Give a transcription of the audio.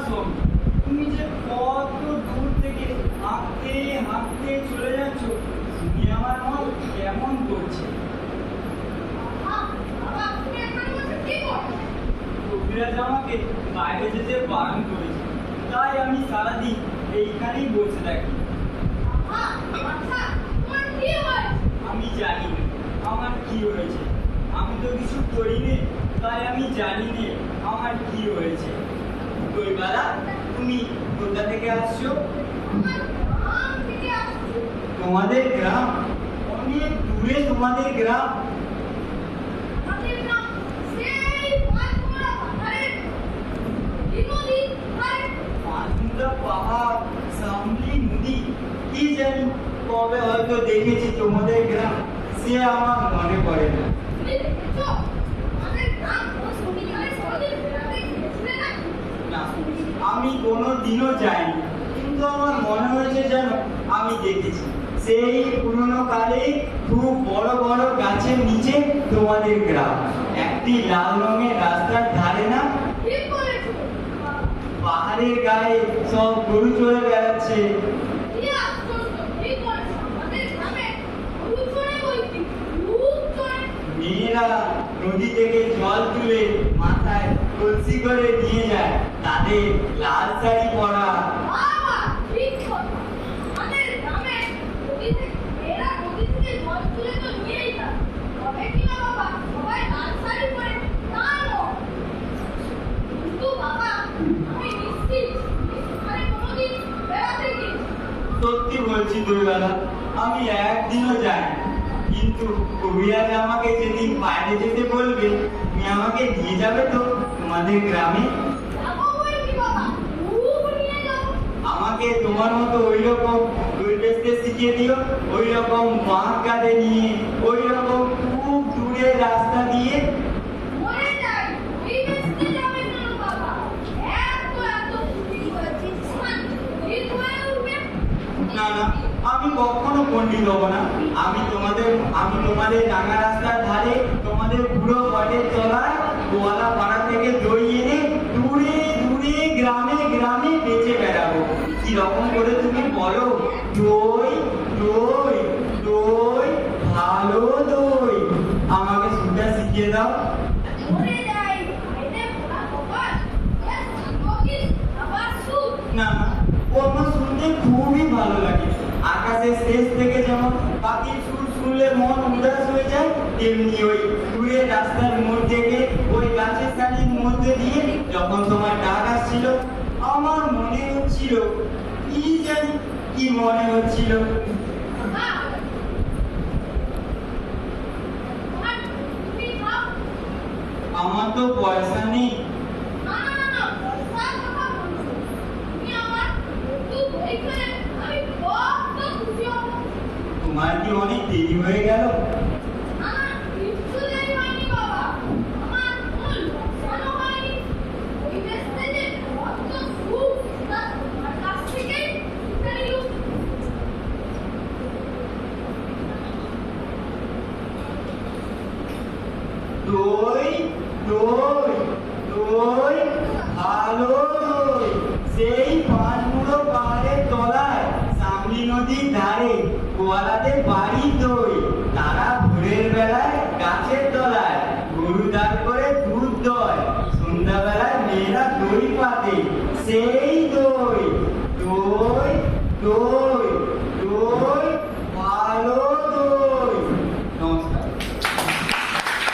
শোন, তুমি যে কত দূর থেকে হাঁটতে হাঁটতে চলে যাচ্ছ, তুমি আমার মন কেমন করছে। কবিরাজ আমাকে বাইরে যেতে বারণ করেছে, তাই আমি সারাদিন এইখানেই বসে থাকি। আমি জানি না আমার কি হয়েছে, আমি তো কিছু করিনি, তাই আমি জানি না আমার কি হয়েছে। কইবালা, তুমি কোথা থেকে আসছো? তোমাদের গ্রাম? অনেক দূরে তোমাদের গ্রাম? পাহাড়, সামলি নদী, কি জানি কবে হয়তো দেখেছি তোমাদের গ্রাম, সে আমার মনে পড়ে না। আমি কোনো দিনও যাইনি, কিন্তু আমার মনে হয়েছে যেন আমি দেখেছি। সেই পুরনো কালে খুব বড় বড় গাছের নিচে তোমাদের গ্রাম, একটি লাল রঙের রাস্তার ধারে না, পাহাড়ের গায়ে সব গরু চড়ে বেড়াচ্ছে। মেয়েরা নদী থেকে জল তুলে মাথায় কলসি করে নিয়ে যায়, তাদের লাল শাড়ি পরা। সত্যি বলছি দুইবেলা, আমি একদিনও যাই, কিন্তু কবিরাজ আমাকে যেদিন বাইরে যেতে বলবে, তুমি আমাকে নিয়ে যাবে তো তোমাদের গ্রামে? আমাকে তোমার মতো ওই রকম দূর বেচতে শিখিয়ে দিও, ওই রকম বাঁক কাঁধে নিয়ে, ওই রকম খুব দূরের রাস্তা দিয়ে। না না, আমি কখনো পণ্ডিত হব না। আমি তোমাদের ডাঙা রাস্তার ধারে, তোমাদের পুরো ঘটের তলায় গোয়ালা পাড়া থেকে দই এনে দূরে দূরে গ্রামে গ্রামে বেচে বেড়াবো। কি রকম করে তুমি বলো? দই দই দই, ভালো দই, আমাকে সুটা শিখিয়ে দাও। না না, ও আমার শুনতে খুবই ভালো লাগে। আকাশের শেষ থেকে যেমন পাখির সুর শুনলে মন উদাস হয়ে যায়, তেমনি ওই দূরের রাস্তার মোড় থেকে ওই গাছের সারির মধ্যে দিয়ে যখন তোমার ডাক আসছিল, আমার মনে হচ্ছিল, কি জানি কি মনে হচ্ছিল। আমার তো পয়সা নেই। তোমার কি অনেক দেরি হয়ে গেল? দই দই দই, ভালো দই, সেই পাঁচমুড়ো পাহাড়ের তলায় সামলি নদীর ধারে গোয়ালাদের বাড়ির দই। তারা ভোরের বেলায় গাছের তলায় গরু দাঁড় করে